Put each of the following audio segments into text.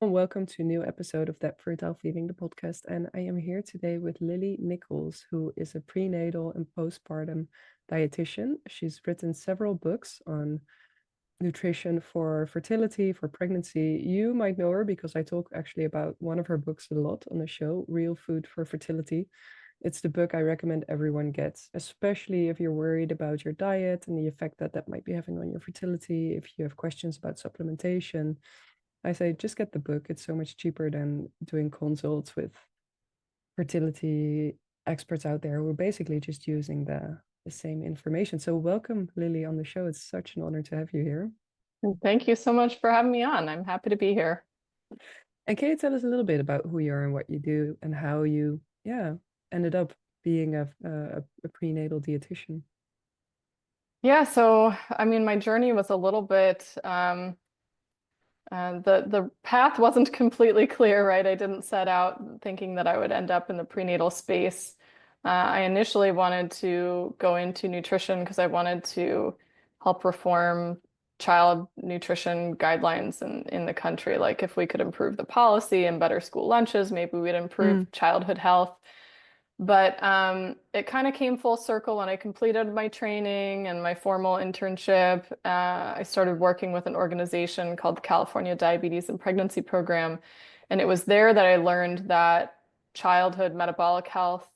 Welcome to a new episode of That Fertile Feeling, the podcast. And I am here today with Lily Nichols, who is a prenatal and postpartum dietitian. She's written several books on nutrition for fertility, for pregnancy. You might know her because I talk actually about one of her books a lot on the show, Real Food for Fertility. It's the book I recommend everyone gets, especially if you're worried about your diet and the effect that that might be having on your fertility, if you have questions about supplementation. I say just get the book. It's so much cheaper than doing consults with fertility experts out there who are basically just using the same information. So welcome, Lily, on the show. It's such an honor to have you here. And thank you so much for having me on. I'm happy to be here. And can you tell us a little bit about who you are and what you do and how you, ended up being a prenatal dietitian? Yeah, so I mean, my journey was a little bit the path wasn't completely clear, right? I didn't set out thinking that I would end up in the prenatal space. I initially wanted to go into nutrition because I wanted to help reform child nutrition guidelines in the country. Like if we could improve the policy and better school lunches, maybe we'd improve Mm, childhood health. But it kind of came full circle when I completed my training and my formal internship. I started working with an organization called the California Diabetes and Pregnancy Program. And it was there that I learned that childhood metabolic health,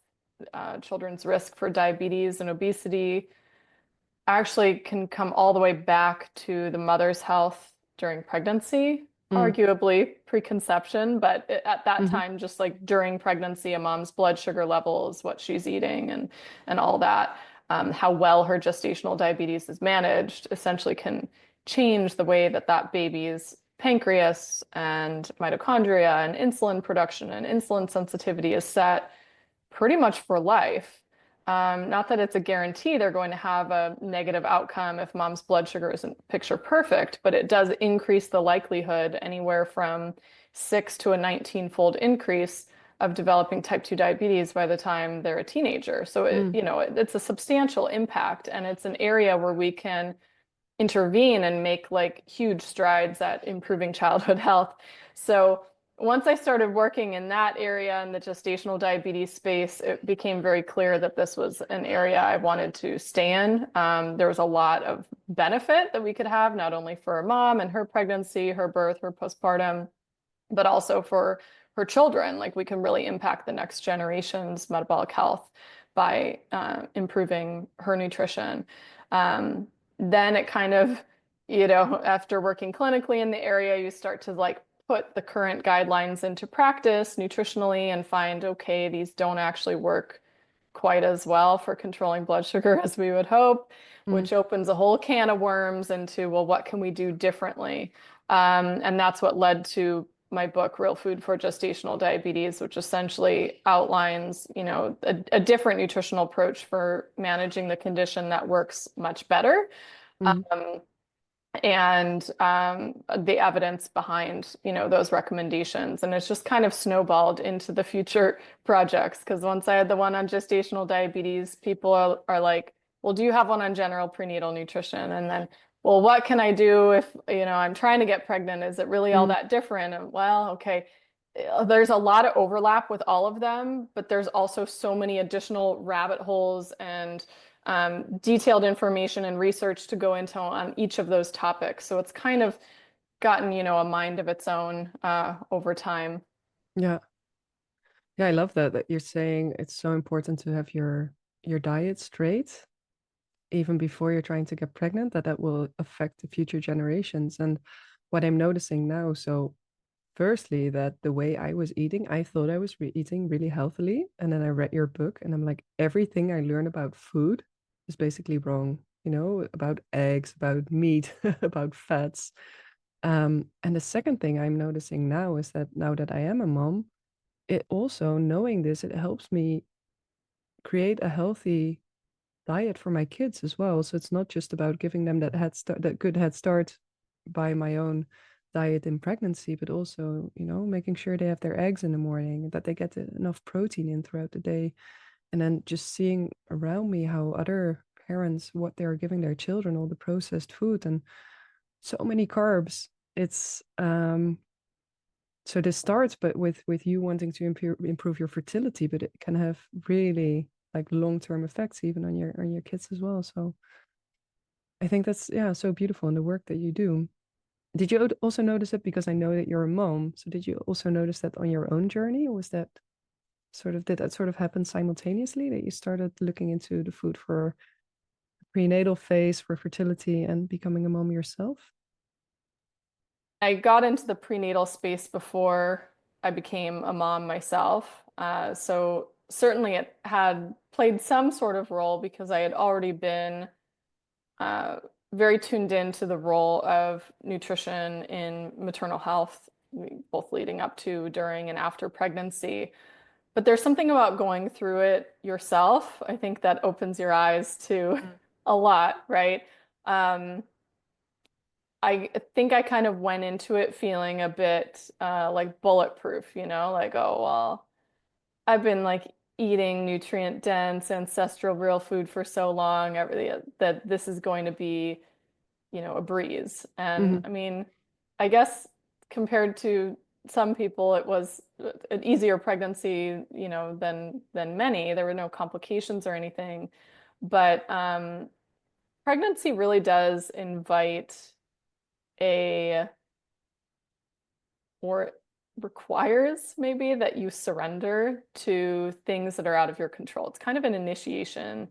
children's risk for diabetes and obesity actually can come all the way back to the mother's health during pregnancy, mm, arguably preconception, but at that mhm, time, just like during pregnancy, a mom's blood sugar levels, what she's eating, and all that, how well her gestational diabetes is managed, essentially can change the way that that baby's pancreas and mitochondria and insulin production and insulin sensitivity is set pretty much for life. Not that it's a guarantee they're going to have a negative outcome if mom's blood sugar isn't picture perfect, but it does increase the likelihood anywhere from 6 to a 19-fold increase of developing type 2 diabetes by the time they're a teenager. So mm. it's a substantial impact, and it's an area where we can intervene and make like huge strides at improving childhood health. So once I started working in that area in the gestational diabetes space, it became very clear that this was an area I wanted to stay in. There was a lot of benefit that we could have, not only for a mom and her pregnancy, her birth, her postpartum, but also for her children. Like we can really impact the next generation's metabolic health by improving her nutrition. Um, then it kind of, after working clinically in the area, you start to like put the current guidelines into practice nutritionally and find, okay, these don't actually work quite as well for controlling blood sugar as we would hope, Mm. which opens a whole can of worms into, well, what can we do differently? And that's what led to my book, Real Food for Gestational Diabetes, which essentially outlines, a different nutritional approach for managing the condition that works much better. Mm. Um, and the evidence behind, those recommendations. And it's just kind of snowballed into the future projects. Because once I had the one on gestational diabetes, people are like, well, do you have one on general prenatal nutrition? And then, well, what can I do if, I'm trying to get pregnant? Is it really all Mm. that different? And well, okay. There's a lot of overlap with all of them, but there's also so many additional rabbit holes and detailed information and research to go into on each of those topics. So it's kind of gotten, a mind of its own over time. Yeah. Yeah, I love that you're saying it's so important to have your diet straight even before you're trying to get pregnant, that will affect the future generations. And what I'm noticing now, so firstly, that the way I was eating, I thought I was eating really healthily. And then I read your book and I'm like, everything I learned about food is basically wrong, about eggs, about meat, about fats. And the second thing I'm noticing now is that now that I am a mom, it also, knowing this, it helps me create a healthy diet for my kids as well. So it's not just about giving them that head start, that good head start by my own diet in pregnancy, but also, making sure they have their eggs in the morning, that they get enough protein in throughout the day. And then just seeing around me how other parents, what they're giving their children, all the processed food and so many carbs. It's so this starts, but with you wanting to improve your fertility, but it can have really like long-term effects even on your kids as well. So I think that's yeah, so beautiful in the work that you do. Did you also notice it because I know that you're a mom? So did you also notice that on your own journey, or was that did that sort of happen simultaneously that you started looking into the food for prenatal phase for fertility and becoming a mom yourself? I got into the prenatal space before I became a mom myself. So certainly it had played some sort of role because I had already been uh, very tuned into the role of nutrition in maternal health, both leading up to, during, and after pregnancy. But there's something about going through it yourself, I think that opens your eyes to Mm. a lot, right? Um, I think I kind of went into it feeling a bit like bulletproof, like, oh, well, I've been like eating nutrient dense ancestral real food for so long, that this is going to be, a breeze. And Hmm. I mean, I guess compared to some people, it was an easier pregnancy, than many. There were no complications or anything. But pregnancy really does invite a or requires maybe that you surrender to things that are out of your control. It's kind of an initiation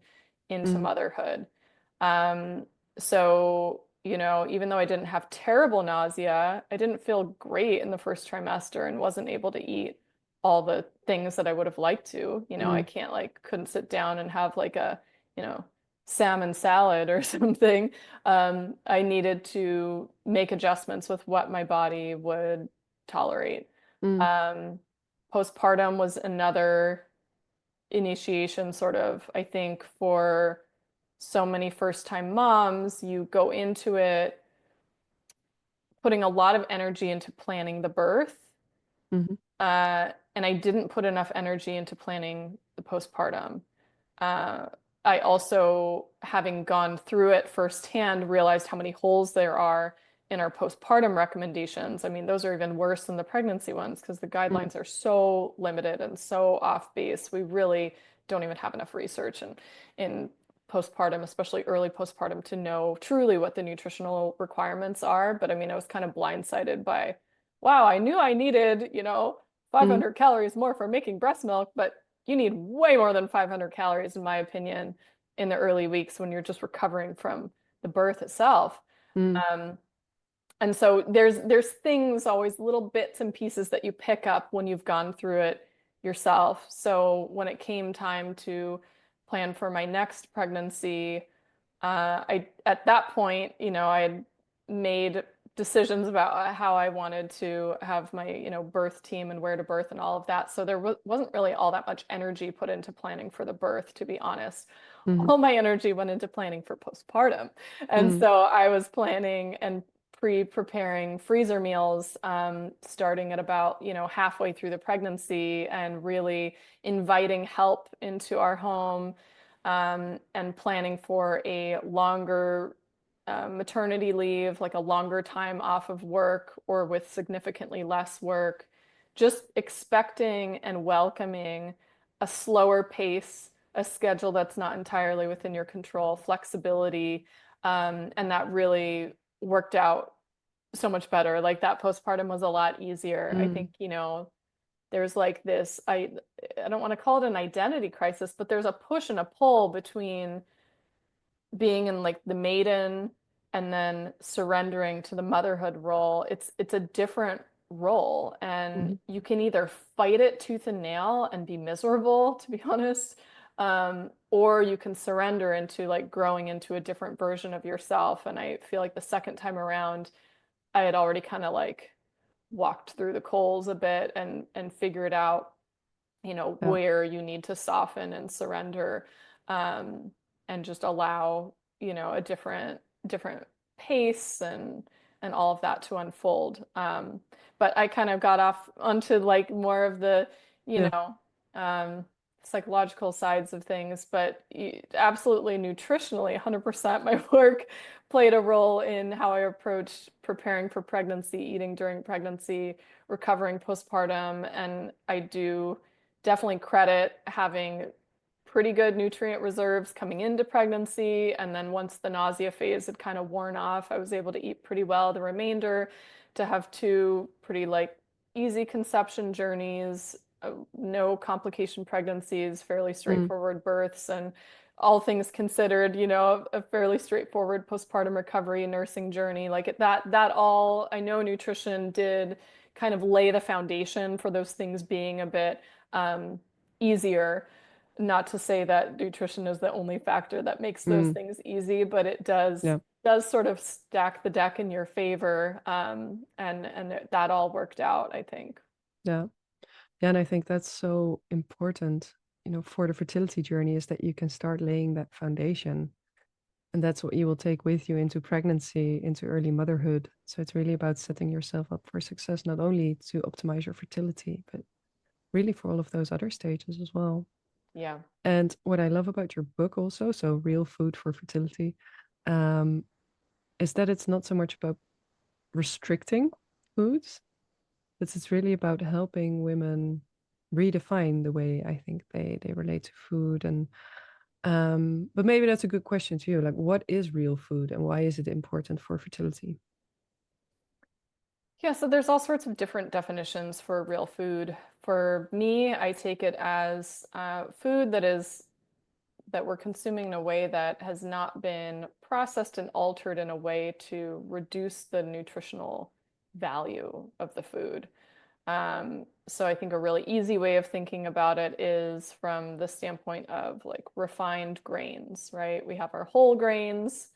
into Mm. motherhood. Um, so, even though I didn't have terrible nausea, I didn't feel great in the first trimester and wasn't able to eat all the things that I would have liked to. I Mm. can't couldn't sit down and have like a, you know, salmon salad or something. I needed to make adjustments with what my body would tolerate. Mm. Um, Postpartum was another initiation, sort of, I think, for so many first-time moms. You go into it putting a lot of energy into planning the birth, Hmm. and I didn't put enough energy into planning the postpartum. Uh, I also, having gone through it firsthand, realized how many holes there are in our postpartum recommendations. I mean, those are even worse than the pregnancy ones because the Mm. guidelines are so limited and so off base. We really don't even have enough research in postpartum, especially early postpartum, to know truly what the nutritional requirements are. But I mean, I was kind of blindsided by, wow, I knew I needed, Mm. 500 calories more for making breast milk, but you need way more than 500 calories, in my opinion, in the early weeks when you're just recovering from the birth itself. Mm. Um, and so there's things, always little bits and pieces that you pick up when you've gone through it yourself. So when it came time to plan for my next pregnancy, I at that point, I had made decisions about how I wanted to have my, birth team and where to birth and all of that. So there wasn't really all that much energy put into planning for the birth, to be honest. Mm. All my energy went into planning for postpartum. And Mm. so I was planning and pre-preparing freezer meals, starting at about, halfway through the pregnancy and really inviting help into our home, and planning for a longer maternity leave, like a longer time off of work or with significantly less work, just expecting and welcoming a slower pace, a schedule that's not entirely within your control, flexibility, and that really worked out so much better. Like that postpartum was a lot easier. I Mm. think, there's like this, I don't want to call it an identity crisis, but there's a push and a pull between being in like the maiden and then surrendering to the motherhood role. It's a different role, and Mm. you can either fight it tooth and nail and be miserable, to be honest, or you can surrender into like growing into a different version of yourself. And I feel like the second time around, I had already kind of like walked through the coals a bit and figured out, Yeah. where you need to soften and surrender, um, and just allow, a different pace and all of that to unfold. But I kind of got off onto like more of the, you Yeah. know, um, psychological sides of things, but absolutely nutritionally, 100% my work played a role in how I approached preparing for pregnancy, eating during pregnancy, recovering postpartum, and I do definitely credit having pretty good nutrient reserves coming into pregnancy. And then once the nausea phase had kind of worn off, I was able to eat pretty well the remainder, to have two pretty like easy conception journeys, no complication pregnancies, fairly Mm, straightforward births, and all things considered, a fairly straightforward postpartum recovery nursing journey. Like that all, I know nutrition did kind of lay the foundation for those things being a bit easier. Not to say that nutrition is the only factor that makes those mm, things easy, but it does yeah, does sort of stack the deck in your favor. And that all worked out, I think. yeah. Yeah, and I think that's so important, for the fertility journey is that you can start laying that foundation. And that's what you will take with you into pregnancy, into early motherhood. So it's really about setting yourself up for success, not only to optimize your fertility, but really for all of those other stages as well. Yeah. And what I love about your book also, so Real Food for Fertility, um, is that it's not so much about restricting foods, but it's really about helping women redefine the way I think they relate to food. And but maybe that's a good question to you. Like, what is real food and why is it important for fertility? Yeah, so there's all sorts of different definitions for real food. For me, I take it as food that we're consuming in a way that has not been processed and altered in a way to reduce the nutritional value of the food. So I think a really easy way of thinking about it is from the standpoint of like refined grains, right? We have our whole grains,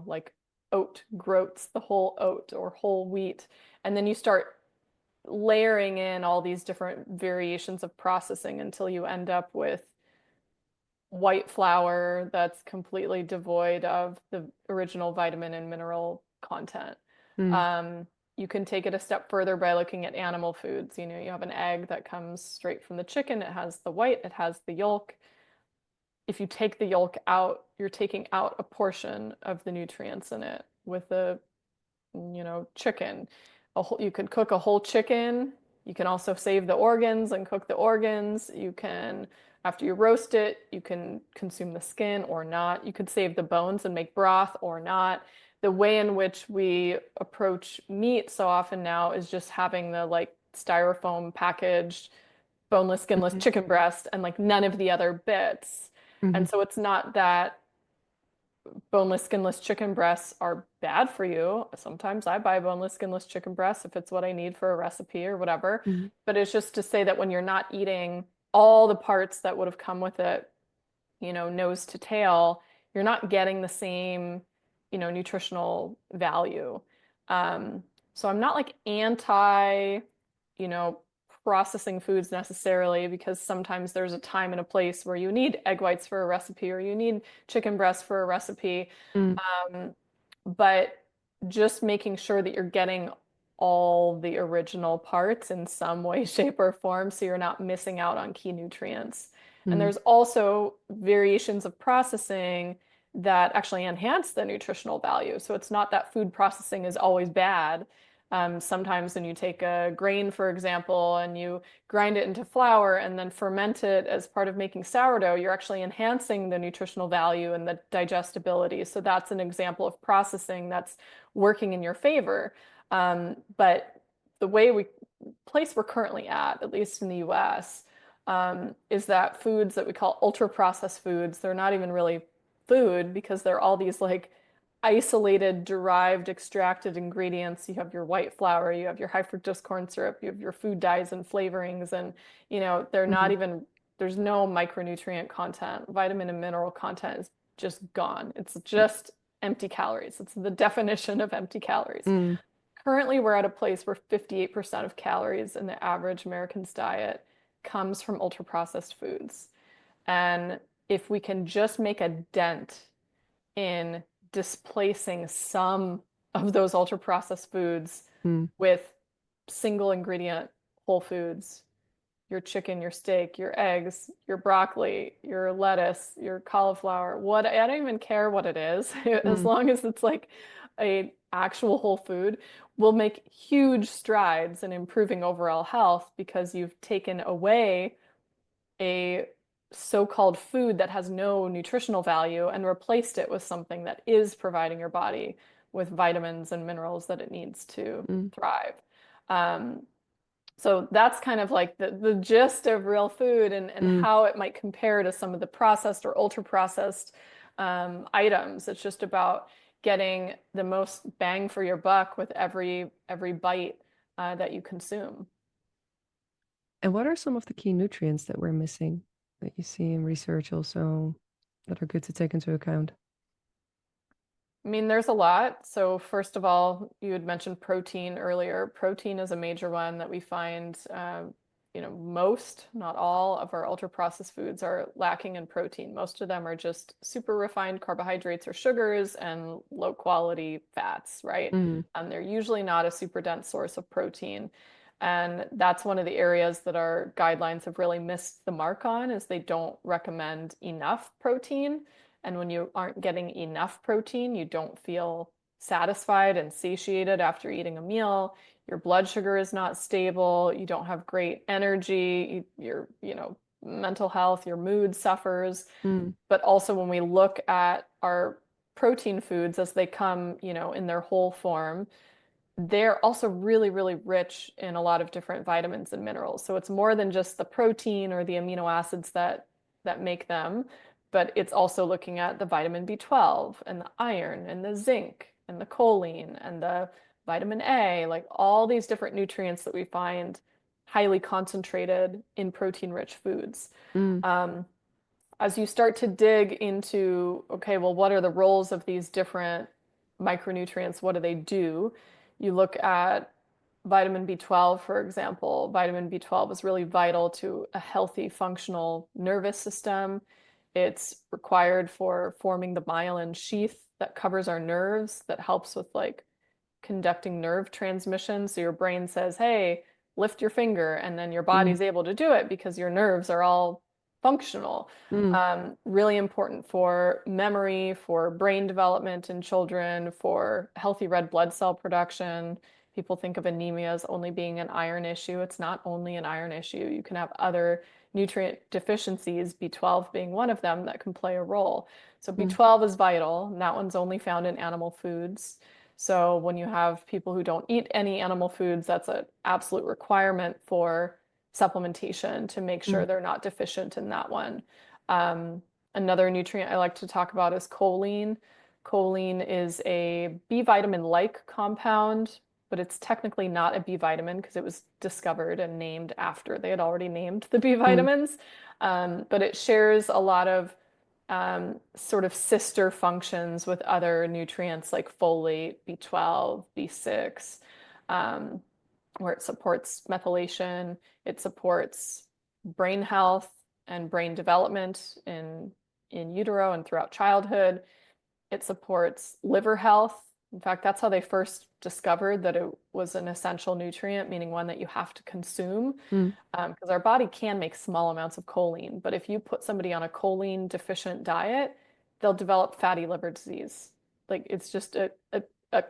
like oat groats, the whole oat or whole wheat. And then you start layering in all these different variations of processing until you end up with white flour that's completely devoid of the original vitamin and mineral content. Mm, Um, you can take it a step further by looking at animal foods. You have an egg that comes straight from the chicken. It has the white, it has the yolk. If you take the yolk out, you're taking out a portion of the nutrients in it. With the chicken. You could cook a whole chicken. You can also save the organs and cook the organs. After you roast it, you can consume the skin or not. You could save the bones and make broth or not. The way in which we approach meat so often now is just having the like styrofoam packaged boneless, skinless mhm, chicken breast and like none of the other bits. And mhm, so it's not that boneless, skinless chicken breasts are bad for you. Sometimes I buy boneless, skinless chicken breasts if it's what I need for a recipe or whatever. mhm, But it's just to say that when you're not eating all the parts that would have come with it, nose to tail, you're not getting the same, nutritional value. Um, so I'm not like anti, you know, processing foods necessarily, because sometimes there's a time and a place where you need egg whites for a recipe or you need chicken breast for a recipe. mm, Um, but just making sure that you're getting all the original parts in some way, shape, or form so you're not missing out on key nutrients. And mm, there's also variations of processing that actually enhance the nutritional value. So it's not that food processing is always bad. Sometimes when you take a grain, for example, and you grind it into flour and then ferment it as part of making sourdough, you're actually enhancing the nutritional value and the digestibility. So that's an example of processing that's working in your favor. But the place we're currently at least in the US, is that foods that we call ultra processed foods, they're not even really food because they're all these like isolated, derived, extracted ingredients. You have your white flour, you have your high fructose corn syrup, you have your food dyes and flavorings, and they're not mhm, even, there's no micronutrient content. Vitamin and mineral content is just gone. It's just empty calories. It's the definition of empty calories. mm, Currently, we're at a place where 58% of calories in the average American's diet comes from ultra processed foods. And if we can just make a dent in displacing some of those ultra processed foods mm, with single ingredient whole foods, your chicken, your steak, your eggs, your broccoli, your lettuce, your cauliflower, what I don't even care what it is, as Mm, long as it's like a actual whole food, will make huge strides in improving overall health because you've taken away a so-called food that has no nutritional value and replaced it with something that is providing your body with vitamins and minerals that it needs to mm, thrive. Um, so that's kind of like the gist of real food and mm. how it might compare to some of the processed or ultra processed items. It's just about getting the most bang for your buck with every bite that you consume. And what are some of the key nutrients that we're missing that you see in research also that are good to take into account? I mean, there's a lot. So first of all, you had mentioned protein earlier. Protein is a major one that we find, most, not all of our ultra processed foods are lacking in protein. Most of them are just super refined carbohydrates or sugars and low quality fats, right? Mm, And they're usually not a super dense source of protein. And that's one of the areas that our guidelines have really missed the mark on, is they don't recommend enough protein. And when you aren't getting enough protein, you don't feel satisfied and satiated after eating a meal. Your blood sugar is not stable. You don't have great energy. Your mental health, your mood suffers. mm, But also when we look at our protein foods as they come, in their whole form, they're also really, really rich in a lot of different vitamins and minerals. So it's more than just the protein or the amino acids that make them, but it's also looking at the vitamin B12 and the iron and the zinc and the choline and the vitamin A, like all these different nutrients that we find highly concentrated in protein-rich foods. mm, Um, as you start to dig into, okay, well, what are the roles of these different micronutrients? What do they do? You look at vitamin B12, for example. Vitamin B12 is really vital to a healthy, functional nervous system. It's required for forming the myelin sheath that covers our nerves, that helps with like conducting nerve transmission. So your brain says, hey, lift your finger, and then your mm, body's able to do it because your nerves are all functional. mm, Really important for memory, for brain development in children, for healthy red blood cell production. People think of anemia as only being an iron issue. It's not only an iron issue. You can have other nutrient deficiencies, B12 being one of them, that can play a role. So mm, B12 is vital, and that one's only found in animal foods. So when you have people who don't eat any animal foods, that's an absolute requirement for supplementation to make sure mm, they're not deficient in that one. Um, Another nutrient I like to talk about is choline. Choline is a B vitamin-like compound, but it's technically not a B vitamin because it was discovered and named after they had already named the B mm, vitamins. But it shares a lot of sort of sister functions with other nutrients like folate, B12, B6, um, where it supports methylation, it supports brain health and brain development in utero and throughout childhood. It supports liver health. In fact, that's how they first discovered that it was an essential nutrient, meaning one that you have to consume, mm, because our body can make small amounts of choline. But if you put somebody on a choline deficient diet, they'll develop fatty liver disease. Like it's just a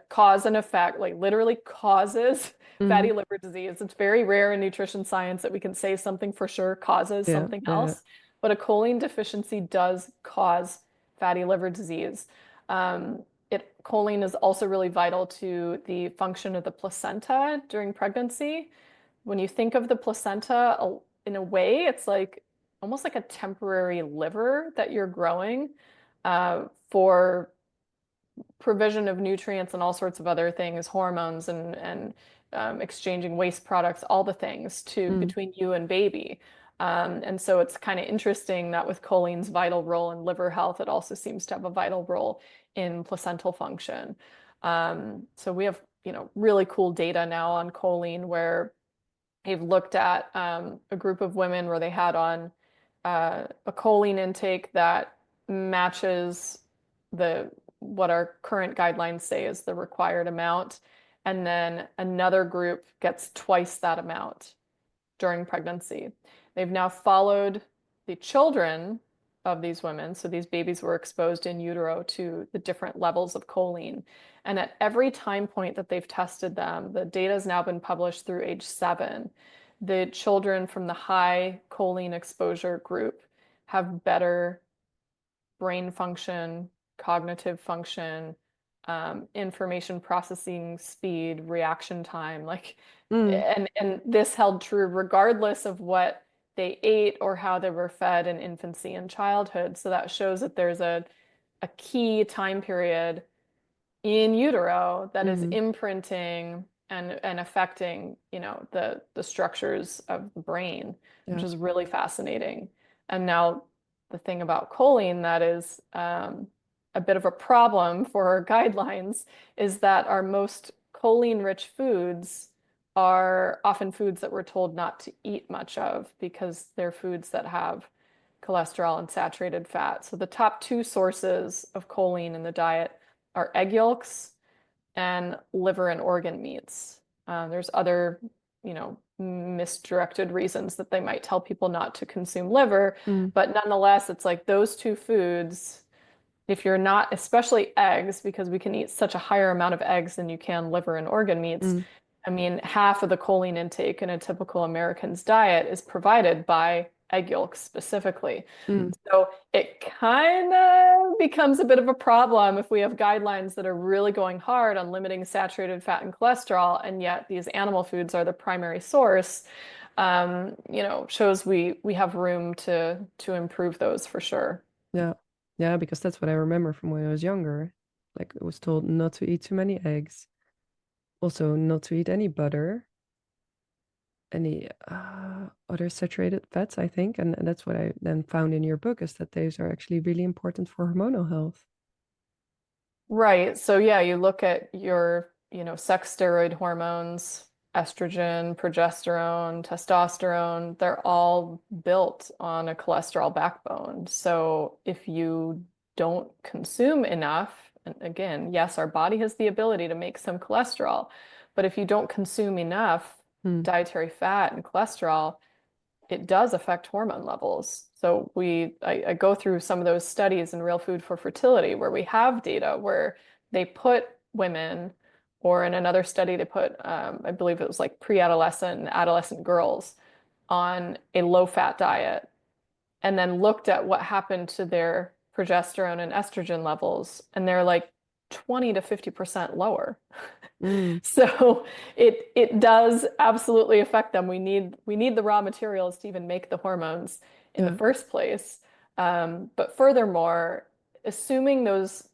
cause and effect, like literally causes mm. fatty liver disease. It's very rare in nutrition science that we can say something for sure causes Yeah, something yeah. else, but a choline deficiency does cause fatty liver disease. Choline is also really vital to the function of the placenta during pregnancy. When you think of the placenta, in a way, it's like almost like a temporary liver that you're growing for provision of nutrients and all sorts of other things, hormones and exchanging waste products, all the things to Mm, between you and baby. And so it's kind of interesting that with choline's vital role in liver health, it also seems to have a vital role in placental function. So we have, really cool data now on choline where they've looked at a group of women where they had on a choline intake that matches the what our current guidelines say is the required amount, and then another group gets twice that amount. during pregnancy. They've now followed the children of these women, so these babies were exposed in utero to the different levels of choline. And at every time point that they've tested them, the data has now been published through age 7. The children from the high choline exposure group have better brain function, cognitive function, information processing speed, reaction time, like, Mm, and this held true regardless of what they ate or how they were fed in infancy and childhood. So that shows that there's a key time period in utero that is mm, imprinting and affecting, the structures of the brain, which yeah. is really fascinating. And now the thing about choline that is a bit of a problem for our guidelines is that our most choline-rich foods are often foods that we're told not to eat much of because they're foods that have cholesterol and saturated fat. So the top two sources of choline in the diet are egg yolks and liver and organ meats. There's other, misdirected reasons that they might tell people not to consume liver, Mm, but nonetheless, it's like those two foods, if you're not, especially eggs, because we can eat such a higher amount of eggs than you can liver and organ meats. mm, I mean, half of the choline intake in a typical American's diet is provided by egg yolks specifically. mm, So it kind of becomes a bit of a problem if we have guidelines that are really going hard on limiting saturated fat and cholesterol, and yet these animal foods are the primary source. Shows we have room to improve those for sure. yeah. Yeah, because that's what I remember from when I was younger. Like I was told not to eat too many eggs, also not to eat any butter, any other saturated fats, I think. And that's what I then found in your book is that those are actually really important for hormonal health. Right. So yeah, you look at your, sex steroid hormones, estrogen, progesterone, testosterone, they're all built on a cholesterol backbone. So if you don't consume enough, and again, yes, our body has the ability to make some cholesterol, but if you don't consume enough Mm, dietary fat and cholesterol, it does affect hormone levels. So I go through some of those studies in Real Food for Fertility where we have data where they put women, or in another study, they put, I believe it was like pre-adolescent and adolescent girls on a low-fat diet and then looked at what happened to their progesterone and estrogen levels, and they're like 20 to 50% lower. mm, So it does absolutely affect them. We need the raw materials to even make the hormones in the yeah. first place. But furthermore, assuming those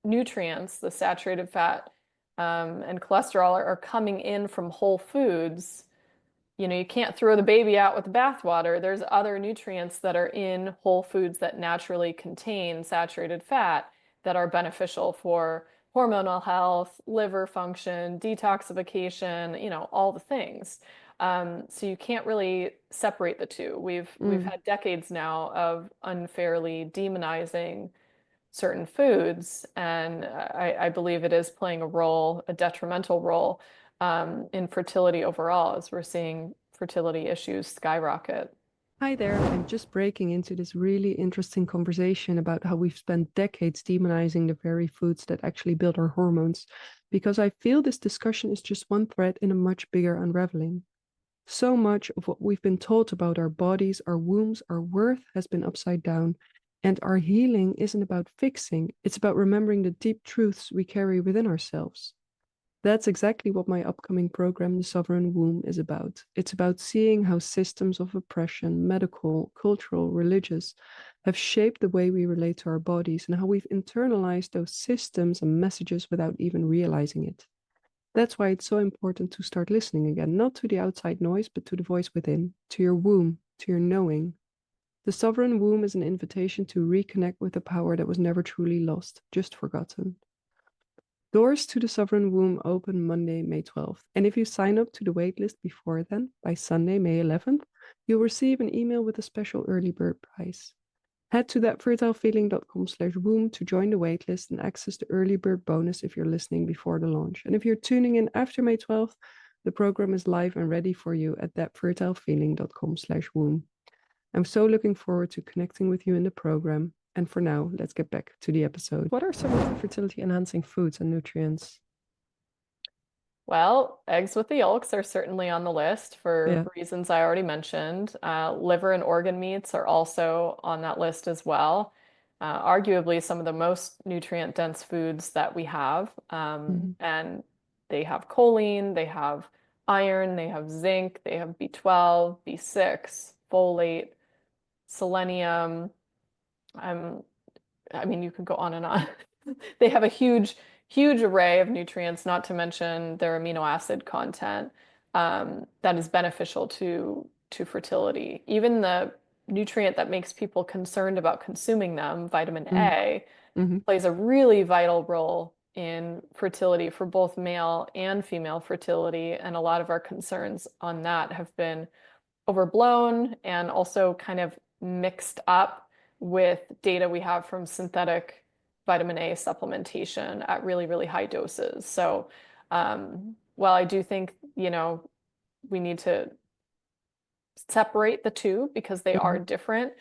nutrients, the saturated fat and cholesterol, are coming in from whole foods, you can't throw the baby out with the bathwater. There's other nutrients that are in whole foods that naturally contain saturated fat that are beneficial for hormonal health, liver function, detoxification, all the things. So you can't really separate the two. We've Mm. had decades now of unfairly demonizing certain foods, and I believe it is playing a role, a detrimental role, in fertility overall, as we're seeing fertility issues skyrocket. Hi there. I'm just breaking into this really interesting conversation about how we've spent decades demonizing the very foods that actually build our hormones, because I feel this discussion is just one thread in a much bigger unraveling. So much of what we've been taught about our bodies, our wombs, our worth has been upside down. And our healing isn't about fixing, it's about remembering the deep truths we carry within ourselves. That's exactly what my upcoming program, The Sovereign Womb, is about. It's about seeing how systems of oppression, medical, cultural, religious, have shaped the way we relate to our bodies and how we've internalized those systems and messages without even realizing it. That's why it's so important to start listening again, not to the outside noise, but to the voice within, to your womb, to your knowing. The Sovereign Womb is an invitation to reconnect with a power that was never truly lost, just forgotten. Doors to the Sovereign Womb open Monday, May 12th. And if you sign up to the waitlist before then, by Sunday, May 11th, you'll receive an email with a special early bird prize. Head to thatfertilefeeling.com/womb to join the waitlist and access the early bird bonus if you're listening before the launch. And if you're tuning in after May 12th, The program is live and ready for you at thatfertilefeeling.com/womb. I'm so looking forward to connecting with you in the program. And for now, let's get back to the episode. What are some of the fertility enhancing foods and nutrients? Well, eggs with the yolks are certainly on the list for Yeah. reasons I already mentioned. Liver and organ meats are also on that list as well. Arguably some of the most nutrient-dense foods that we have. Mm-hmm. And they have choline, they have iron, they have zinc, they have B12, B6, folate, selenium. Um, I mean, you could go on and on. They have a huge array of nutrients, not to mention their amino acid content that is beneficial to fertility. Even the nutrient that makes people concerned about consuming them, vitamin A, Mm-hmm. plays a really vital role in fertility for both male and female fertility. And a lot of our concerns on that have been overblown and also kind of mixed up with data we have from synthetic vitamin A supplementation at really high doses. So, while I do think, we need to separate the two because they Mm-hmm. are different,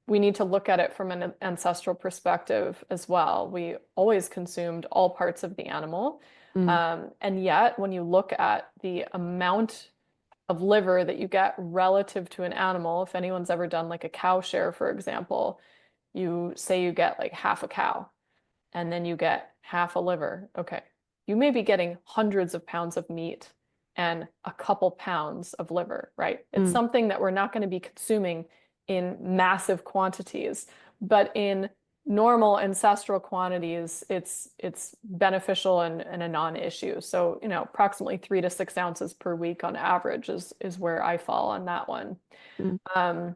we need to look at it from an ancestral perspective as well. We always consumed all parts of the animal. Mm-hmm. And yet, when you look at the amount of liver that you get relative to an animal, if anyone's ever done like a cow share, for example, you say you get like half a cow and then you get half a liver. Okay. You may be getting hundreds of pounds of meat and a couple pounds of liver, right? It's Mm-hmm. something that we're not going to be consuming in massive quantities, but in normal ancestral quantities, it's beneficial and a non-issue. So, approximately 3 to 6 ounces per week on average is where I fall on that one. Um,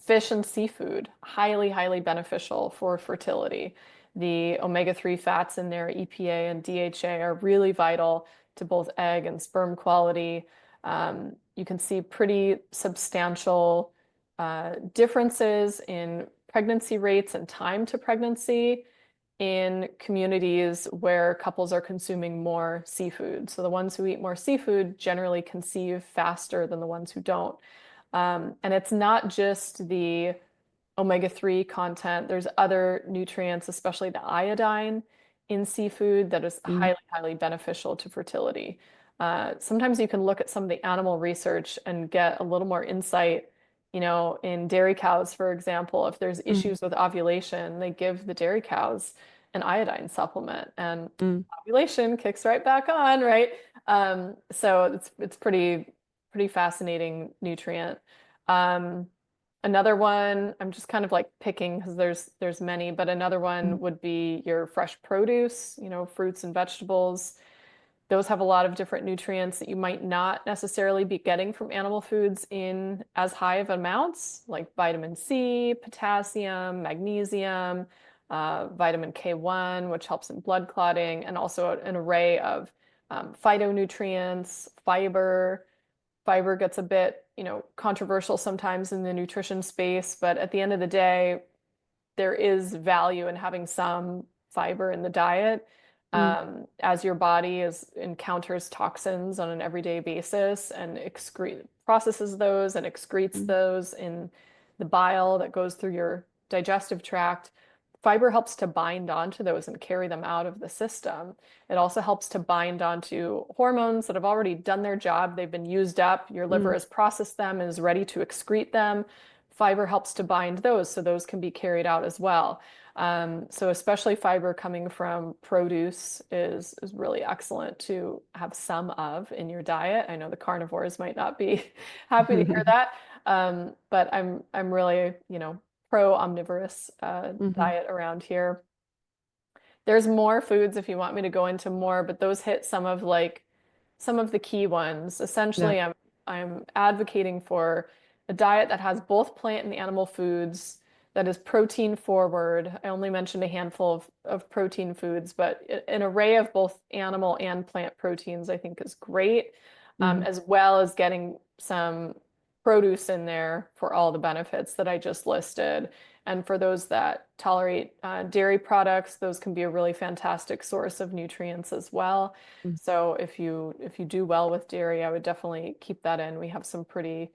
Fish and seafood, highly beneficial for fertility. The omega-3 fats in there, EPA and DHA, are really vital to both egg and sperm quality. You can see pretty substantial differences in pregnancy rates and time to pregnancy in communities where couples are consuming more seafood. So the ones who eat more seafood generally conceive faster than the ones who don't. And it's not just the omega-3 content. There's other nutrients, especially the iodine in seafood, that is Mm-hmm. highly beneficial to fertility. Sometimes you can look at some of the animal research and get a little more insight. In dairy cows, for example, if there's Mm-hmm. issues with ovulation, they give the dairy cows an iodine supplement, and Mm-hmm. ovulation kicks right back on, right? So it's pretty fascinating nutrient. Um, Another one, I'm just kind of like picking because there's many, but another one would be your fresh produce, fruits and vegetables. Those have a lot of different nutrients that you might not necessarily be getting from animal foods in as high of amounts, like vitamin C, potassium, magnesium, vitamin K1, which helps in blood clotting, and also an array of phytonutrients, fiber. Fiber gets a bit, controversial sometimes in the nutrition space, but at the end of the day, there is value in having some fiber in the diet. As your body encounters toxins on an everyday basis and processes those and excretes Mm-hmm. those in the bile that goes through your digestive tract, fiber helps to bind onto those and carry them out of the system. It also helps to bind onto hormones that have already done their job. They've been used up. Your liver Mm-hmm. has processed them and is ready to excrete them. Fiber helps to bind those, so those can be carried out as well. So especially fiber coming from produce is really excellent to have some of in your diet. I know the carnivores might not be happy to hear that, but I'm really, pro omnivorous Mm-hmm. diet around here. There's more foods if you want me to go into more, but those hit some of the key ones. Yeah. Essentially, I'm advocating for a diet that has both plant and animal foods, that is protein forward. I only mentioned a handful of protein foods, but an array of both animal and plant proteins I think is great, Mm-hmm. as well as getting some produce in there for all the benefits that I just listed. And for those that tolerate dairy products, those can be a really fantastic source of nutrients as well. Mm. So if you do well with dairy, I would definitely keep that in. We have some pretty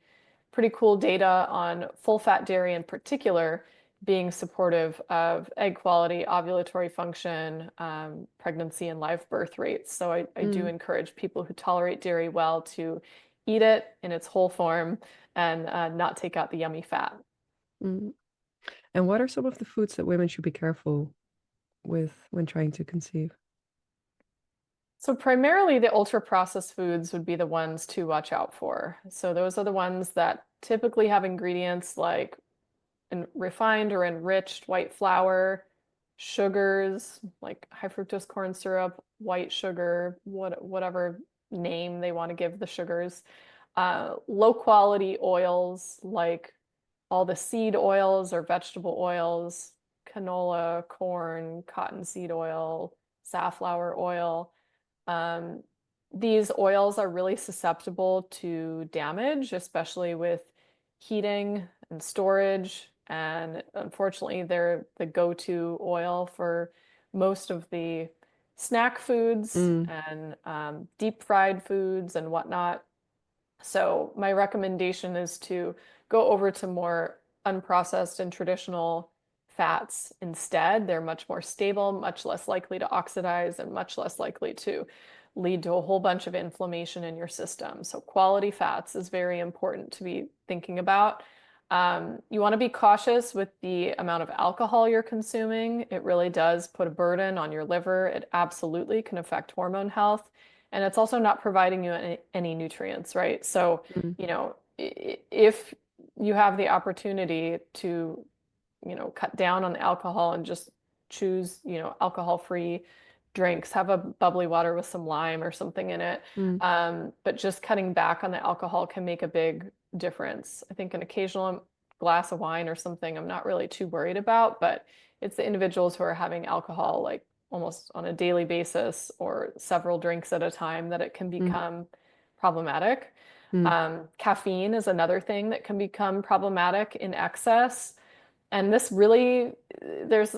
cool data on full fat dairy in particular being supportive of egg quality, ovulatory function, pregnancy, and live birth rates. So I do Mm. encourage people who tolerate dairy well to eat it in its whole form and not take out the yummy fat. Mm. And what are some of the foods that women should be careful with when trying to conceive? So primarily the ultra processed foods would be the ones to watch out for. So those are the ones that typically have ingredients like refined or enriched white flour, sugars like high fructose corn syrup, white sugar, whatever name they want to give the sugars, low quality oils like all the seed oils or vegetable oils, canola, corn, cottonseed oil, safflower oil. Um, these oils are really susceptible to damage, especially with heating and storage. And unfortunately, they're the go-to oil for most of the snack foods Mm. and deep fried foods and whatnot. So my recommendation is to go over to more unprocessed and traditional fats instead. They're much more stable, much less likely to oxidize, and much less likely to lead to a whole bunch of inflammation in your system. So quality fats is very important to be thinking about. You want to be cautious with the amount of alcohol you're consuming. It really does put a burden on your liver. It absolutely can affect hormone health. And it's also not providing you any nutrients, right? So, Mm. if you have the opportunity to, cut down on the alcohol and just choose, alcohol-free drinks, have a bubbly water with some lime or something in it. Mm. But just cutting back on the alcohol can make a big difference. I think an occasional glass of wine or something I'm not really too worried about, but it's the individuals who are having alcohol like almost on a daily basis or several drinks at a time that it can Mm. become problematic. Mm. Caffeine is another thing that can become problematic in excess. And this really, there's,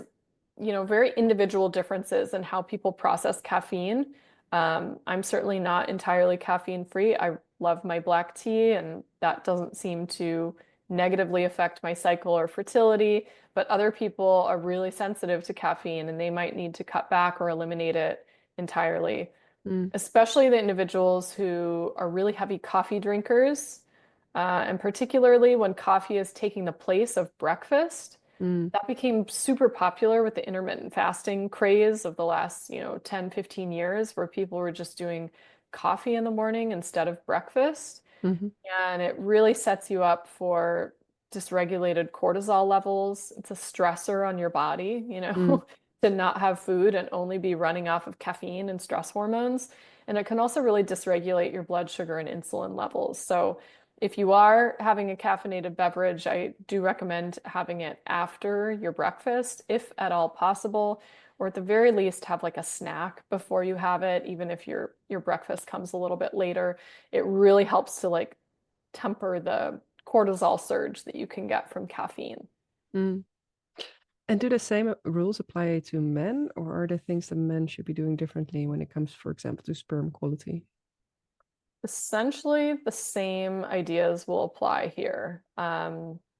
very individual differences in how people process caffeine. I'm certainly not entirely caffeine free. I love my black tea, and that doesn't seem to negatively affect my cycle or fertility. But other people are really sensitive to caffeine and they might need to cut back or eliminate it entirely, Mm. especially the individuals who are really heavy coffee drinkers. And particularly when coffee is taking the place of breakfast. Mm. That became super popular with the intermittent fasting craze of the last, 10, 15 years, where people were just doing coffee in the morning instead of breakfast. Mhm. And it really sets you up for dysregulated cortisol levels. It's a stressor on your body, Mm. to not have food and only be running off of caffeine and stress hormones. And it can also really dysregulate your blood sugar and insulin levels. So if you are having a caffeinated beverage, I do recommend having it after your breakfast, if at all possible, or at the very least have like a snack before you have it, even if your breakfast comes a little bit later. It really helps to like temper the cortisol surge that you can get from caffeine. Mm. And do the same rules apply to men, or are there things that men should be doing differently when it comes, for example, to sperm quality? Essentially, the same ideas will apply here.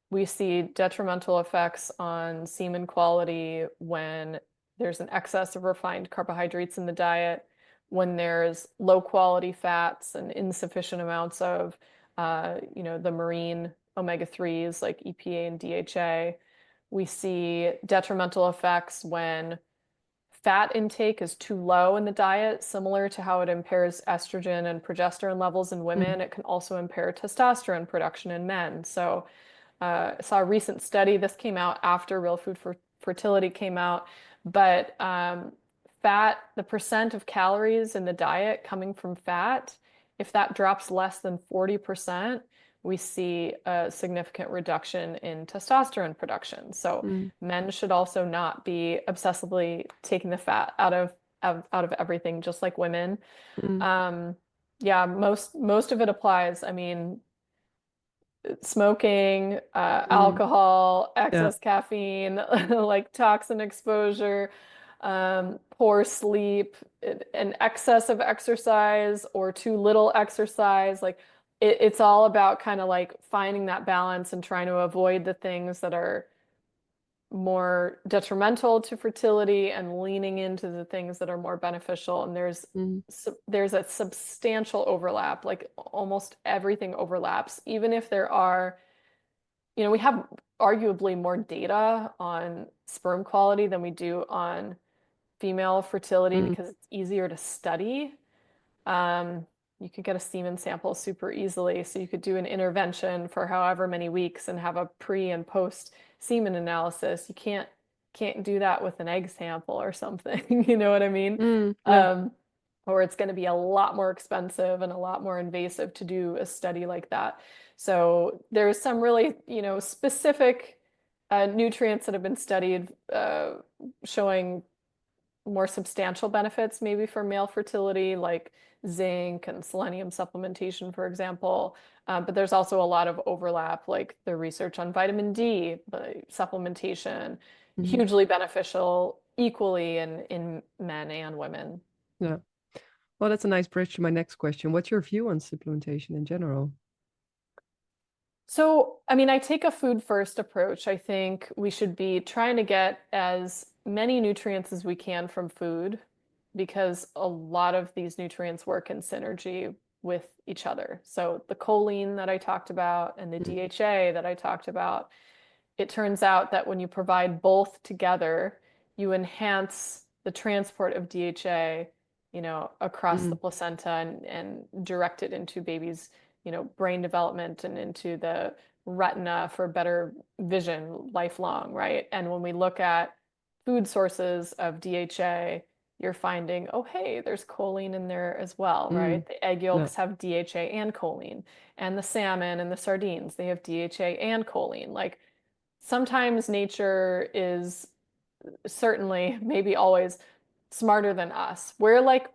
We see detrimental effects on semen quality when there's an excess of refined carbohydrates in the diet, when there's low quality fats and insufficient amounts of, the marine omega-3s like EPA and DHA. We see detrimental effects when fat intake is too low in the diet, similar to how it impairs estrogen and progesterone levels in Mm. women. It can also impair testosterone production in men. So, I saw a recent study. This came out after Real Food for Fertility came out, but the percent of calories in the diet coming from fat, if that drops less than 40%, we see a significant reduction in testosterone production. So Mm. men should also not be obsessively taking the fat out of everything, just like women. Mm. Um, yeah, most of it applies. I mean, smoking, Mm. alcohol, Yeah. excess caffeine, like toxin exposure, poor sleep, an excess of exercise or too little exercise. Like it's all about kind of like finding that balance and trying to avoid the things that are more detrimental to fertility and leaning into the things that are more beneficial. And Mm. there's a substantial overlap, like almost everything overlaps, even if there are, we have arguably more data on sperm quality than we do on female fertility Mm. because it's easier to study. Um, you could get a semen sample super easily, so you could do an intervention for however many weeks and have a pre and post semen analysis. You can't do that with an egg sample or something, you know what I mean? Mm. Yeah. Um, or it's going to be a lot more expensive and a lot more invasive to do a study like that. So there's some really, specific nutrients that have been studied showing more substantial benefits maybe for male fertility, like zinc and selenium supplementation, for example. But there's also a lot of overlap, like the research on vitamin D, supplementation, Hmm. hugely beneficial equally in men and women. Yeah. Well, that's a nice bridge to my next question. What's your view on supplementation in general? So, I mean, I take a food first approach. I think we should be trying to get as many nutrients as we can from food because a lot of these nutrients work in synergy with each other. So, the choline that I talked about and the Mm. DHA that I talked about, it turns out that when you provide both together, you enhance the transport of DHA, across the Mm. placenta and direct it into babies, brain development and into the retina for better vision lifelong, right? And when we look at food sources of DHA, you're finding, oh, hey, there's choline in there as well, Mm. right? The egg Yeah. yolks have DHA and choline, and the salmon and the sardines, they have DHA and choline. Like sometimes nature is certainly, maybe always smarter than us. We're like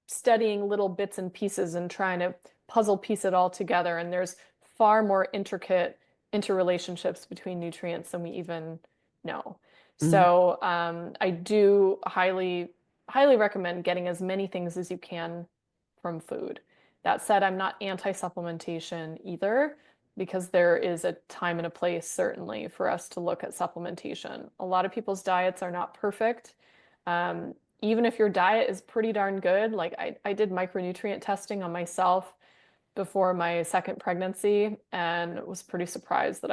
studying little bits and pieces and trying to puzzle piece it all together. And there's far more intricate interrelationships between nutrients than we even know. Mm. So I do highly recommend getting as many things as you can from food. That said, I'm not anti-supplementation either because there is a time and a place, certainly, for us to look at supplementation. A lot of people's diets are not perfect. Even if your diet is pretty darn good, like I did micronutrient testing on myself before my second pregnancy and was pretty surprised that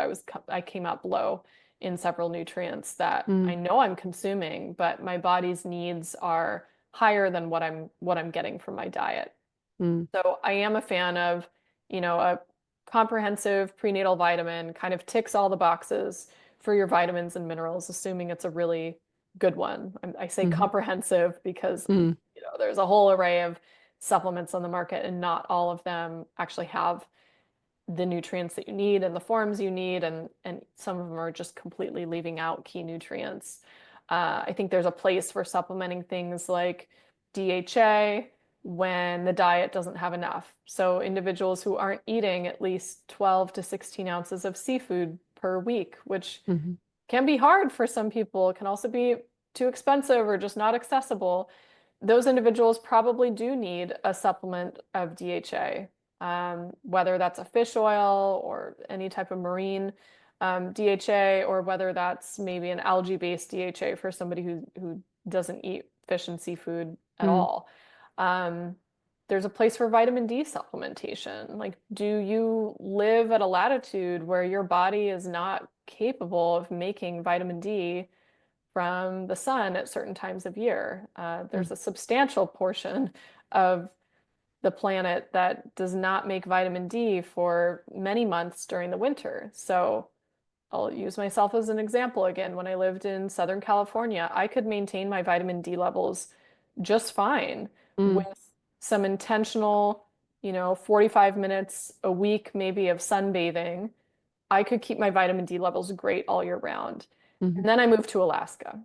I came out low in several nutrients that I Mm. know I'm consuming, but my body's needs are higher than what I'm getting from my diet. Mm. So I am a fan of, a comprehensive prenatal vitamin kind of ticks all the boxes for your vitamins and minerals, assuming it's a really good one. I say Mhm. comprehensive because, Mm. there's a whole array of supplements on the market and not all of them actually have the nutrients that you need and the forms you need, and some of them are just completely leaving out key nutrients. I think there's a place for supplementing things like DHA when the diet doesn't have enough. So individuals who aren't eating at least 12 to 16 ounces of seafood per week, which Mhm. can be hard for some people, can also be too expensive or just not accessible. Those individuals probably do need a supplement of DHA, whether that's a fish oil or any type of marine DHA, or whether that's maybe an algae-based DHA for somebody who doesn't eat fish and seafood at Mm. all. Um, there's a place for vitamin D supplementation. Like, do you live at a latitude where your body is not capable of making vitamin D from the sun at certain times of year? Mm. There's a substantial portion of the planet that does not make vitamin D for many months during the winter. So I'll use myself as an example again. When I lived in Southern California, I could maintain my vitamin D levels just fine Mm. with some intentional, 45 minutes a week maybe of sunbathing. I could keep my vitamin D levels great all year round. And Mhm. then I moved to Alaska.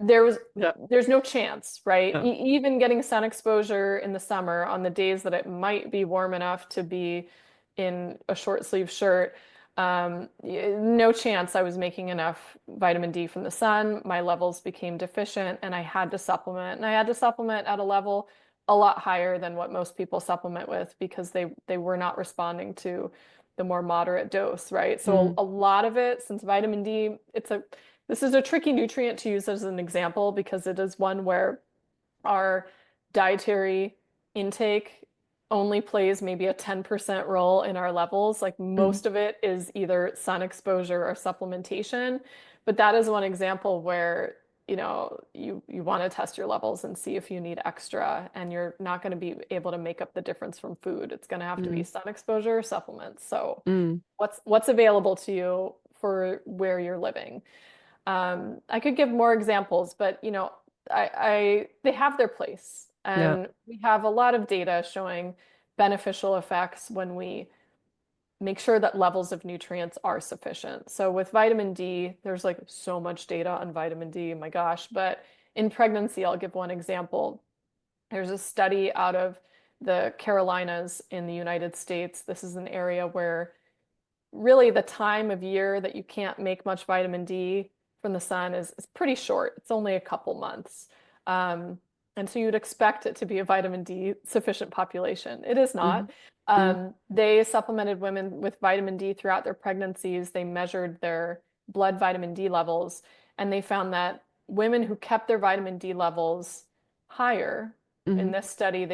There was Yeah. there's no chance, right? Yeah. Even getting sun exposure in the summer on the days that it might be warm enough to be in a short sleeve shirt. No chance I was making enough vitamin D from the sun. My levels became deficient and I had to supplement. And I had to supplement at a level a lot higher than what most people supplement with because they were not responding to the more moderate dose, right? So Mm, a lot of it, since vitamin D, this is a tricky nutrient to use as an example because it is one where our dietary intake only plays maybe a 10% role in our levels. Like mm, most of it is either sun exposure or supplementation. But that is one example where, you want to test your levels and see if you need extra, and you're not going to be able to make up the difference from food. It's going to have to be mm, sun exposure or supplements. So mm. what's available to you for where you're living? I could give more examples, but they have their place, Yeah. and we have a lot of data showing beneficial effects when we make sure that levels of nutrients are sufficient. So with vitamin D, there's like so much data on vitamin D, my gosh. But in pregnancy, I'll give one example. There's a study out of the Carolinas in the United States. This is an area where really the time of year that you can't make much vitamin D from the sun is pretty short. It's only a couple months. Um, and so you'd expect it to be a vitamin D sufficient population. It is Mm, not. mm, They supplemented women with vitamin D throughout their pregnancies. They measured their blood vitamin D levels, and they found that women who kept their vitamin D levels higher, in mm, this study,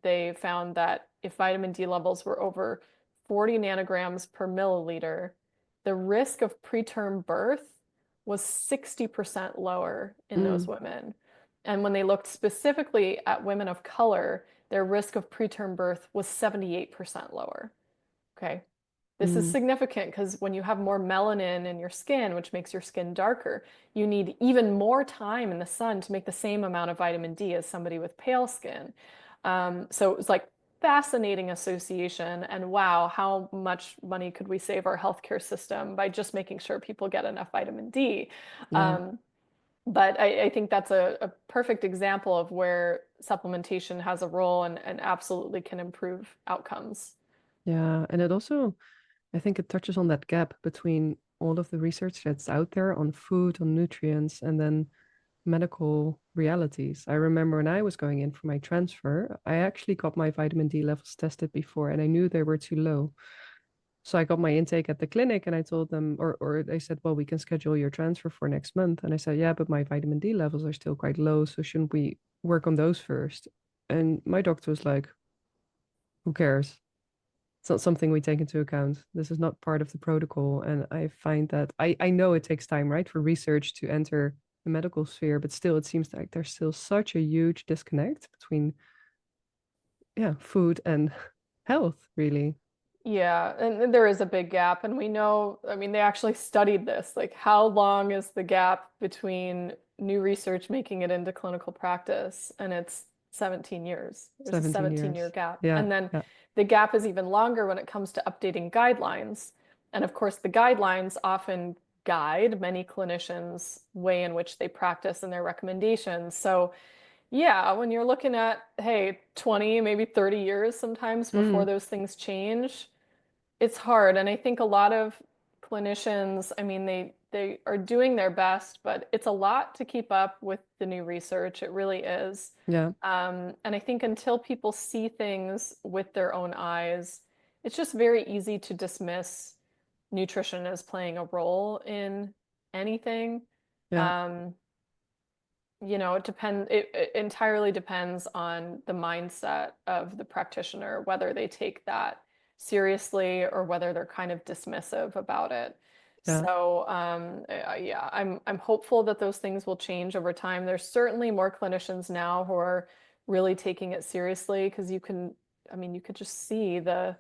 they found that if vitamin D levels were over 40 nanograms per milliliter, the risk of preterm birth was 60% lower in those mm, women. And when they looked specifically at women of color, their risk of preterm birth was 78% lower. Okay. This is mm. significant because when you have more melanin in your skin, which makes your skin darker, you need even more time in the sun to make the same amount of vitamin D as somebody with pale skin. So it was like fascinating association. And wow, how much money could we save our healthcare system by just making sure people get enough vitamin D? Yeah. Um, but I think that's a perfect example of where supplementation has a role and absolutely can improve outcomes. Yeah. And it also, I think it touches on that gap between all of the research that's out there on food, on nutrients, and then medical realities. I remember when I was going in for my transfer, I actually got my vitamin D levels tested before and I knew they were too low. So I got my intake at the clinic and I told them, or they said, well, we can schedule your transfer for next month. And I said, yeah, but my vitamin D levels are still quite low. So shouldn't we work on those first? And my doctor was like, who cares? It's not something we take into account. This is not part of the protocol. And I find that I know it takes time, right, for research to enter the medical sphere, but still it seems like there's still such a huge disconnect between yeah, food and health, really. Yeah, and there is a big gap, and we know, I mean, they actually studied this, like how long is the gap between new research making it into clinical practice, and it's 17 years. There's a 17 17-year years. gap. Yeah, And then yeah, the gap is even longer when it comes to updating guidelines. And of course, the guidelines often guide many clinicians' way in which they practice and their recommendations. So yeah, when you're looking at, hey, 20, maybe 30 years sometimes before mm, those things change, it's hard. And I think a lot of clinicians, I mean, they are doing their best, but it's a lot to keep up with the new research. It really is. yeah, And I think until people see things with their own eyes, it's just very easy to dismiss nutrition as playing a role in anything. yeah, Um, it entirely depends on the mindset of the practitioner, whether they take that seriously or whether they're kind of dismissive about it. yeah, So, yeah, I'm hopeful that those things will change over time. There's certainly more clinicians now who are really taking it seriously because I mean, you could just see the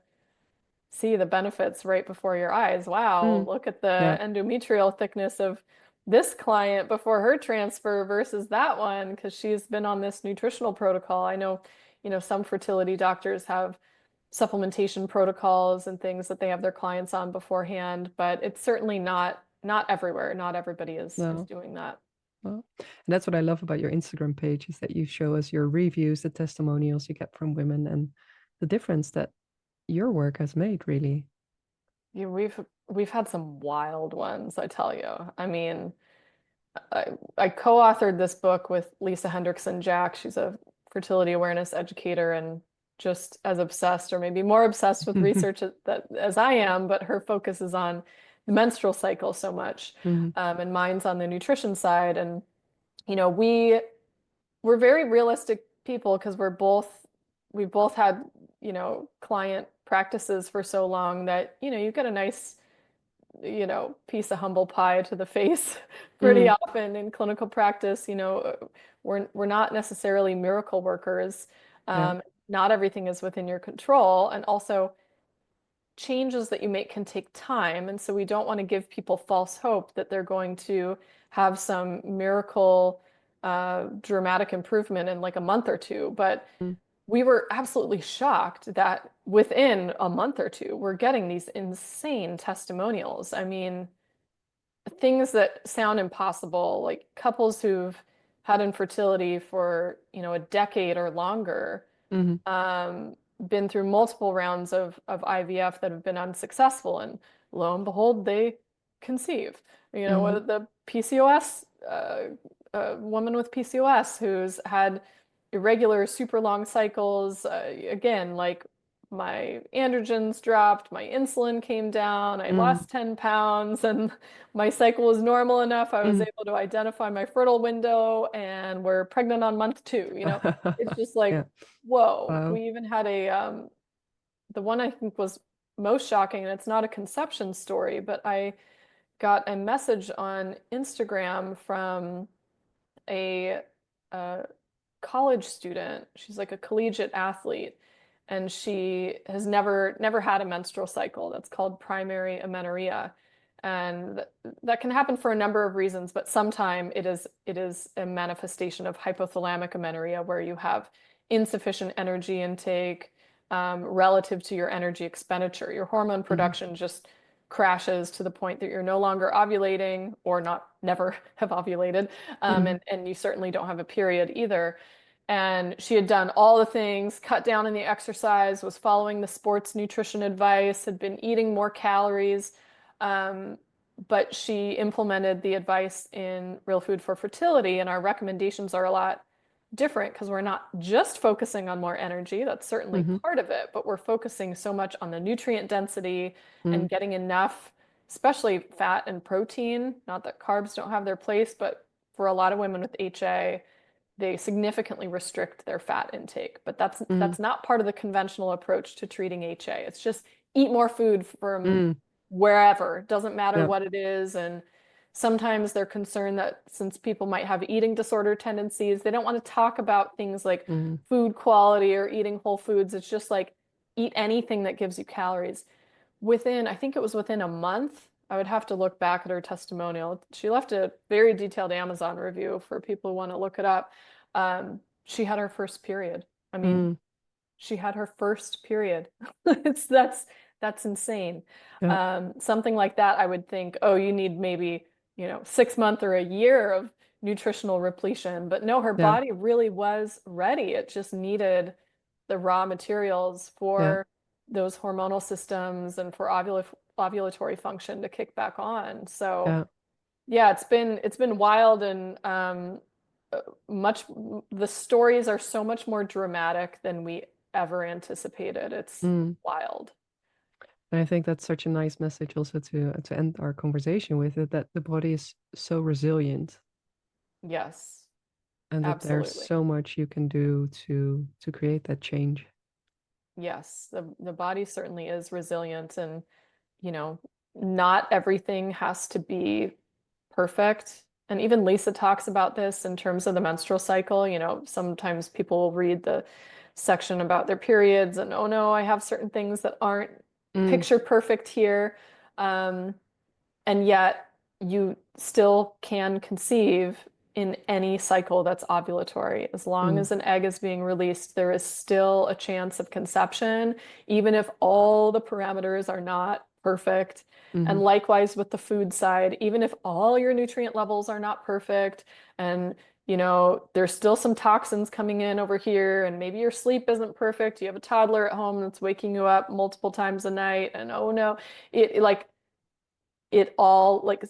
benefits right before your eyes. Wow, mm, look at the yeah, endometrial thickness of this client before her transfer versus that one because she's been on this nutritional protocol. I know, some fertility doctors have supplementation protocols and things that they have their clients on beforehand, but it's certainly not everywhere. Not everybody is no. doing that. Well, and that's what I love about your Instagram page is that you show us your reviews, the testimonials you get from women, and the difference that your work has made, really. Yeah, we've had some wild ones, I tell you. I mean, I, I co-authored this book with Lisa Hendrickson Jack. She's a fertility awareness educator and just as obsessed, or maybe more obsessed with research that as I am, but her focus is on the menstrual cycle so much, Hmm. and mine's on the nutrition side. And we're very realistic people because we both had client practices for so long that you get a nice piece of humble pie to the face pretty Mm. often in clinical practice. We're not necessarily miracle workers. Yeah. Not everything is within your control, and also changes that you make can take time. And so we don't want to give people false hope that they're going to have some miracle, dramatic improvement in like a month or two. But Mm. we were absolutely shocked that within a month or two, we're getting these insane testimonials. I mean, things that sound impossible, like couples who've had infertility for, a decade or longer, Hmm. um, been through multiple rounds of IVF that have been unsuccessful, and lo and behold, they conceive. Hmm. The PCOS, a woman with PCOS who's had irregular, super long cycles. Again, like my androgens dropped, my insulin came down, I Mm. lost 10 pounds, and my cycle was normal enough. I was Mm. able to identify my fertile window, and we're pregnant on month 2. It's just Yeah. like, whoa. Wow. We even had the one I think was most shocking, and it's not a conception story, but I got a message on Instagram from a, a college student. She's like a collegiate athlete, and she has never had a menstrual cycle. That's called primary amenorrhea. And that can happen for a number of reasons, but sometimes it is a manifestation of hypothalamic amenorrhea where you have insufficient energy intake, relative to your energy expenditure. Your hormone Hmm. production just crashes to the point that you're no longer ovulating or not never have ovulated, Hmm. and you certainly don't have a period either. And she had done all the things, cut down on the exercise, was following the sports nutrition advice, had been eating more calories. Um, but she implemented the advice in Real Food for Fertility, and our recommendations are a lot different because we're not just focusing on more energy. That's certainly Hmm. part of it, but we're focusing so much on the nutrient density Mm. and getting enough, especially fat and protein. Not that carbs don't have their place, but for a lot of women with HA, they significantly restrict their fat intake. But that's Mm. that's not part of the conventional approach to treating HA. It's just eat more food from Mm. wherever. It doesn't matter Yeah. what it is. And sometimes they're concerned that since people might have eating disorder tendencies, they don't want to talk about things like Mm. food quality or eating whole foods. It's just like eat anything that gives you calories. I think it was within a month. I would have to look back at her testimonial. She left a very detailed Amazon review for people who want to look it up. She had her first period. I mean, Mm. she had her first period. It's that's insane. Yeah. Something like that, I would think, oh, you need maybe, 6 month or a year of nutritional repletion. But no, her Yeah. body really was ready. It just needed the raw materials Yeah. for those hormonal systems and for ovulatory function to kick back on. So Yeah. yeah, it's been wild, and uh, much the stories are so much more dramatic than we ever anticipated. It's Mm. wild. And I think that's such a nice message also to end our conversation with it, that the body is so resilient Yes, and that there's absolutely. so much you can do to create that change. Yes, the body certainly is resilient, and you know, not everything has to be perfect. And even Lisa talks about this in terms of the menstrual cycle. Sometimes people will read the section about their periods and, oh no, I have certain things that aren't Mm. picture perfect here. Um, and yet you still can conceive in any cycle that's ovulatory. As long Mm. as an egg is being released, there is still a chance of conception, even if all the parameters are not perfect. And Hmm. likewise with the food side, even if all your nutrient levels are not perfect and there's still some toxins coming in over here, and maybe your sleep isn't perfect. You have a toddler at home that's waking you up multiple times a night, and oh no, like it all like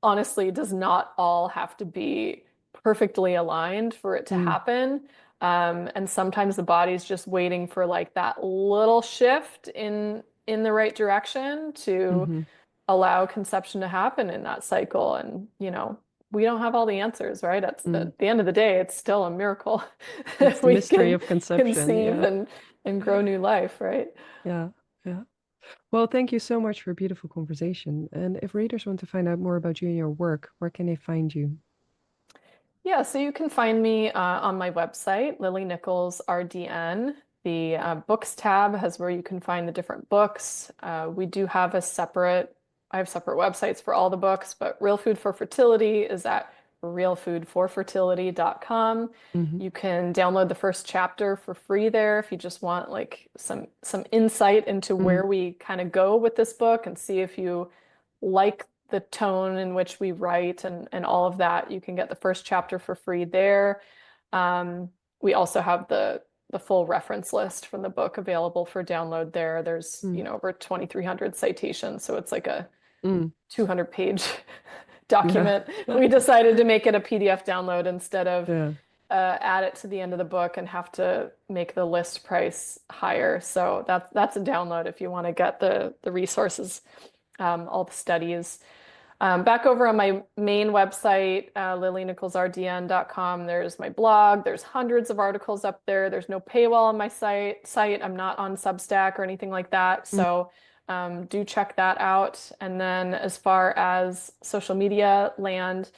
honestly does not all have to be perfectly aligned for it to Mm, happen. And sometimes the body's just waiting for like that little shift in the right direction to hmm allow conception to happen in that cycle. And, we don't have all the answers, right? mm. At the end of the day, it's still a miracle It's that the we mystery can of conception. conceive Yeah. and grow new life, right? Yeah. Yeah. Well, thank you so much for a beautiful conversation. And if readers want to find out more about you and your work, where can they find you? Yeah, so you can find me on my website, Lily Nichols RDN. The books tab has where you can find the different books. We do have I have separate websites for all the books, but Real Food for Fertility is at realfoodforfertility.com. Hmm You can download the first chapter for free there if you just want like some insight into mm where we kind of go with this book and see if you like the tone in which we write and all of that. You can get the first chapter for free there. Um, we also have the full reference list from the book available for download there. There's, mm over 2,300 citations, so it's like a mm. 200-page Yeah. document. We decided to make it a PDF download instead of Yeah. add it to the end of the book and have to make the list price higher. So that's a download if you want to get the resources, all the studies. Back over on my main website, lilynicholsrdn.com, there's my blog. There's hundreds of articles up there. There's no paywall on my site. I'm not on Substack or anything like that. Mm, So do check that out. And then as far as social media land,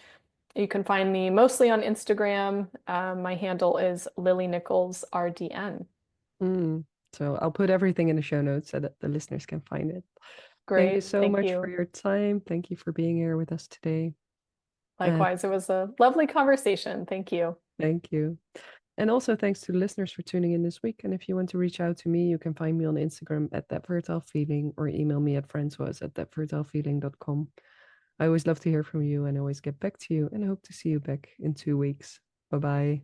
you can find me mostly on Instagram. My handle is Lily Nichols RDN. mm. So I'll put everything in the show notes so that the listeners can find it. Thank you Great. so Thank much for you. your time. Thank you for being here with us today. And Likewise, it was a lovely conversation. Thank you. thank you. And also thanks to the listeners for tuning in this week. And if you want to reach out to me, you can find me on Instagram at thatfertilefeeling or email me at francoise@thatfertilefeeling.com. I always love to hear from you and always get back to you and I hope to see you back in 2 weeks. Bye bye.